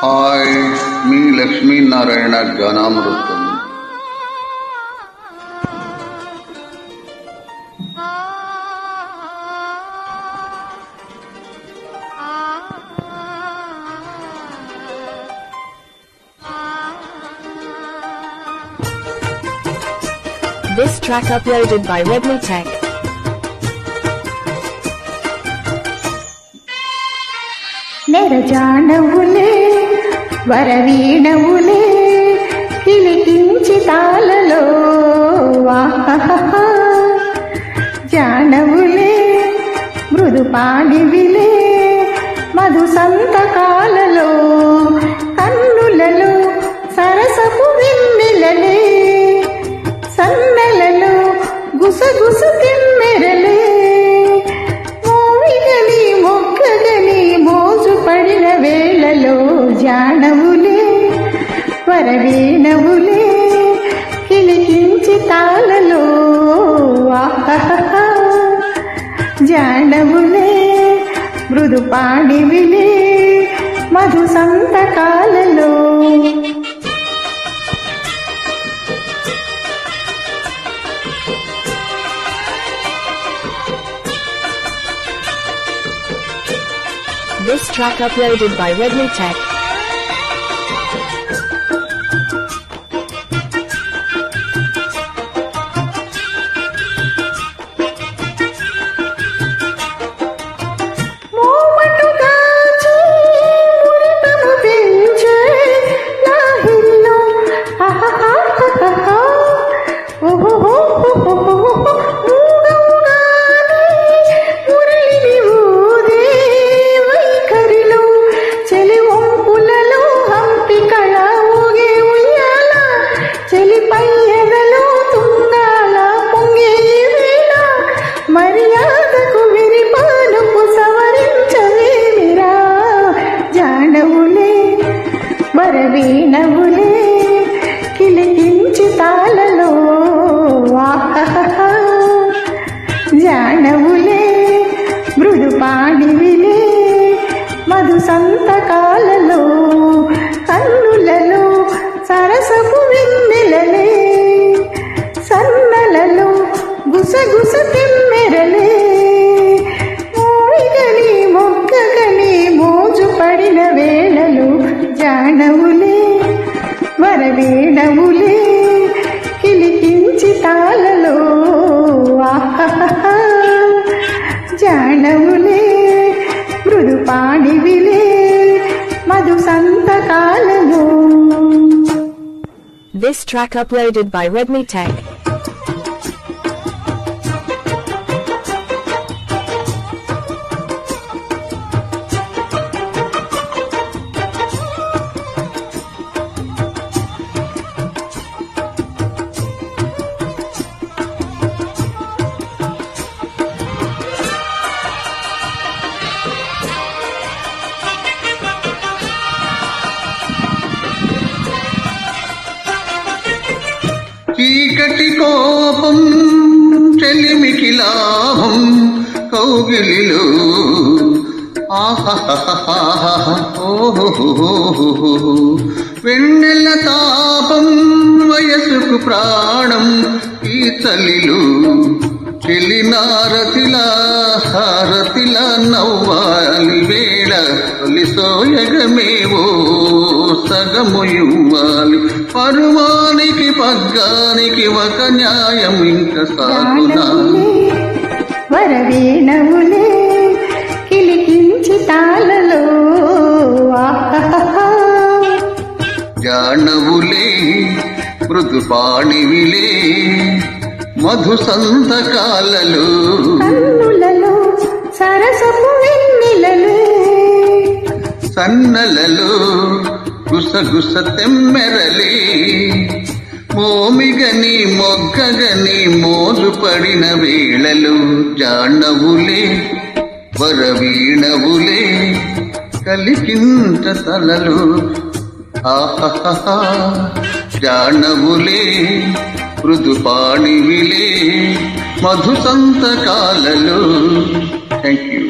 Hi, మీ లక్ష్మీనారాయణ గానామృతం. This track uploaded by Redmi Tech. నెరజానవులే వరవీణవులే కిలికించి తాళలో జానవులే మృదు పాడివిలే మధు సంతకాలలో కన్నులలో సరసపు వెన్నెలలే సన్నెలలో గుసగుస తిమ్మెరలే మోవిగని మొక్కగని మోజు పడిన వేళలో జానవులే వరవీణవులే కిలికించి తాళలో జానవులే మృదు పాడివిలే Madhu సంతకాలలో. This track uploaded by Redmi Tech. మర్యాదకు విరిపానుకు సవరించవేమిరా జానవులే వరవీణవులే కిలికించి తాళలో జానవులే మృదు పాడివిలే మధు సంతకాలలో కన్నులలో సరసపు వెన్నెలలే సన్నలలో గుసగుస తిమ్మెరలే మోవిగని మొక్కగని మోజు పడిన వేళలు జానవులే వరవీణవులే కిలికించి తాళలో జానవులే మృదు పాడివిలే Madhu సంతకాలలో. This track uploaded by Redmi Tech. చీకటి కోపం చెలిమికి లాభం కౌగిలిలో వెన్నెల తాపం వయసుకు ప్రాణం ఈ చలిలో చెలినారతిలా హారతిలా నవ్వాలి వేళ తొలి సోయగమేవో సగము ఇవ్వాలి పరువానికి పగ్గానికి ఒక న్యాయం ఇంక సాగునా వరవీణవులే కిలికించి తాళలో జానవులే మృదు పాణివిలే మధు సంతకాలలో కన్నులలో సరసపు వెన్నెలలే సన్నలలో గుసగుస తెమ్మెరలే మోమిగని మొగ్గగని మోజు పడిన వేళలు జానవులే వరవీణవులే కలికింత తలలు జానవులే మృదు పాణివిలే మధు సంతకాలలో. Thank you.